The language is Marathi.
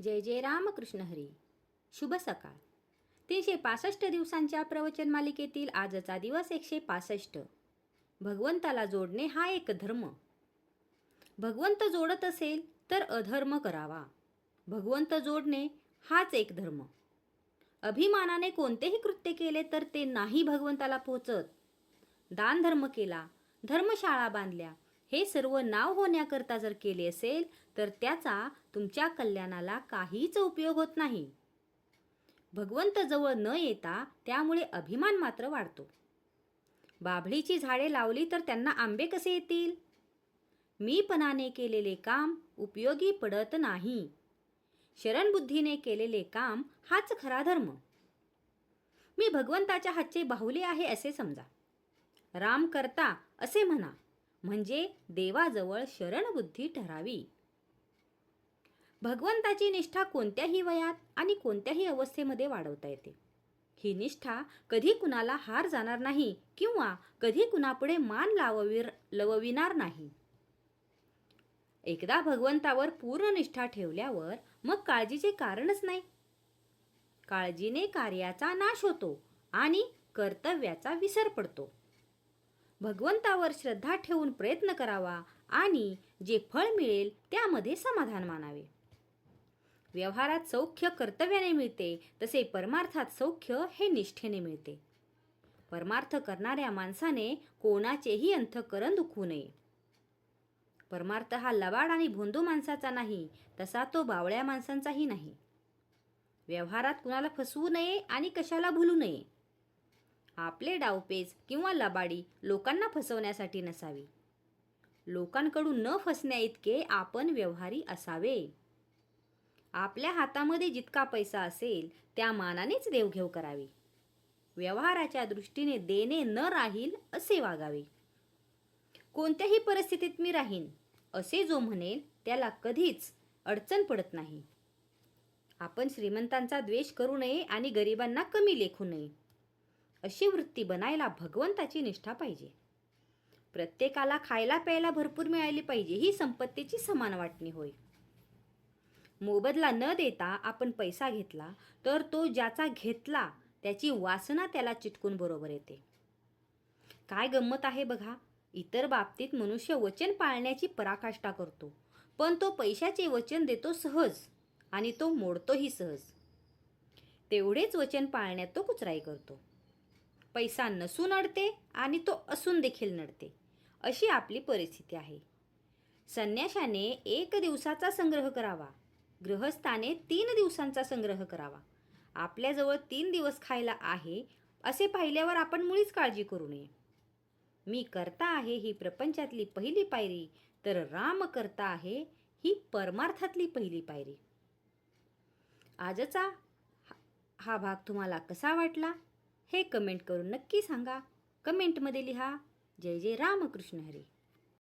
जय जय रामकृष्ण हरी. शुभ सकाळ. 365 दिवसांच्या प्रवचन मालिकेतील आजचा दिवस 165. भगवंताला जोडणे हा एक धर्म. भगवंत जोडत असेल तर अधर्म करावा. भगवंत जोडणे हाच एक धर्म. अभिमानाने कोणतेही कृत्य केले तर ते नाही भगवंताला पोचत. दान धर्म केला, धर्मशाळा बांधल्या, हे सर्व नाव होण्याकरता जर केले असेल तर त्याचा तुमच्या कल्याणाला काहीच उपयोग होत नाही. भगवंत जवळ न येता त्यामुळे अभिमान मात्र वाढतो. बाभळीची झाडे लावली तर त्यांना आंबे कसे येतील? मीपणाने केलेले काम उपयोगी पडत नाही. शरणबुद्धीने केलेले काम हाच खरा धर्म. मी भगवंताच्या हातचे बाहुले आहे असे समजा. राम करता असे म्हणा, म्हणजे देवाजवळ शरणबुद्धी ठरावी. भगवंताची निष्ठा कोणत्याही वयात आणि कोणत्याही अवस्थेमध्ये वाढवता येते. ही निष्ठा कधी कुणाला हार जाणार नाही किंवा कधी कुणापुढे मान लवविणार नाही. एकदा भगवंतावर पूर्ण निष्ठा ठेवल्यावर मग काळजीचे कारणच नाही. काळजीने कार्याचा नाश होतो आणि कर्तव्याचा विसर पडतो. भगवंतावर श्रद्धा ठेवून प्रयत्न करावा आणि जे फळ मिळेल त्यामध्ये समाधान मानावे. व्यवहारात सौख्य कर्तव्याने मिळते, तसे परमार्थात सौख्य हे निष्ठेने मिळते. परमार्थ करणाऱ्या माणसाने कोणाचेही अंतःकरण दुखवू नये. परमार्थ हा लबाड आणि भोंदू माणसाचा नाही, तसा तो बावळ्या माणसांचाही नाही. व्यवहारात कुणाला फसवू नये आणि कशाला भुलू नये. आपले डावपेच किंवा लबाडी लोकांना फसवण्यासाठी नसावी. लोकांकडून न फसण्या इतके आपण व्यवहारी असावे. आपल्या हातामध्ये जितका पैसा असेल त्या मानानेच देवघेव करावी. व्यवहाराच्या दृष्टीने देणे न राहील असे वागावे. कोणत्याही परिस्थितीत मी राहीन असे जो म्हणेल त्याला कधीच अडचण पडत नाही. आपण श्रीमंतांचा द्वेष करू नये आणि गरिबांना कमी लेखू नये. अशी वृत्ती बनायला भगवंताची निष्ठा पाहिजे. प्रत्येकाला खायला प्यायला भरपूर मिळाली पाहिजे, ही संपत्तीची समान वाटणी होय. मोबदला न देता आपण पैसा घेतला तर तो ज्याचा घेतला त्याची वासना त्याला चिटकून बरोबर येते. काय गंमत आहे बघा. इतर बाबतीत मनुष्य वचन पाळण्याची पराकाष्ठा करतो, पण तो पैशाचे वचन देतो सहज आणि तो मोडतोही सहज. तेवढेच वचन पाळण्यात तो कुचराई करतो. पैसा नसून नडते आणि तो असून देखील नडते, अशी आपली परिस्थिती आहे. संन्याशाने 1 दिवसाचा संग्रह करावा, गृहस्थाने 3 दिवसांचा संग्रह करावा. आपल्याजवळ 3 दिवस खायला आहे असे पाहिल्यावर आपण मुळीच काळजी करू नये. मी करता आहे ही प्रपंचातली पहिली पायरी, तर राम करता आहे ही परमार्थातली पहिली पायरी. आजचा हा भाग तुम्हाला कसा वाटला हे कमेंट करून नक्की सांगा. कमेंटमध्ये लिहा. जय जय रामकृष्ण हरी.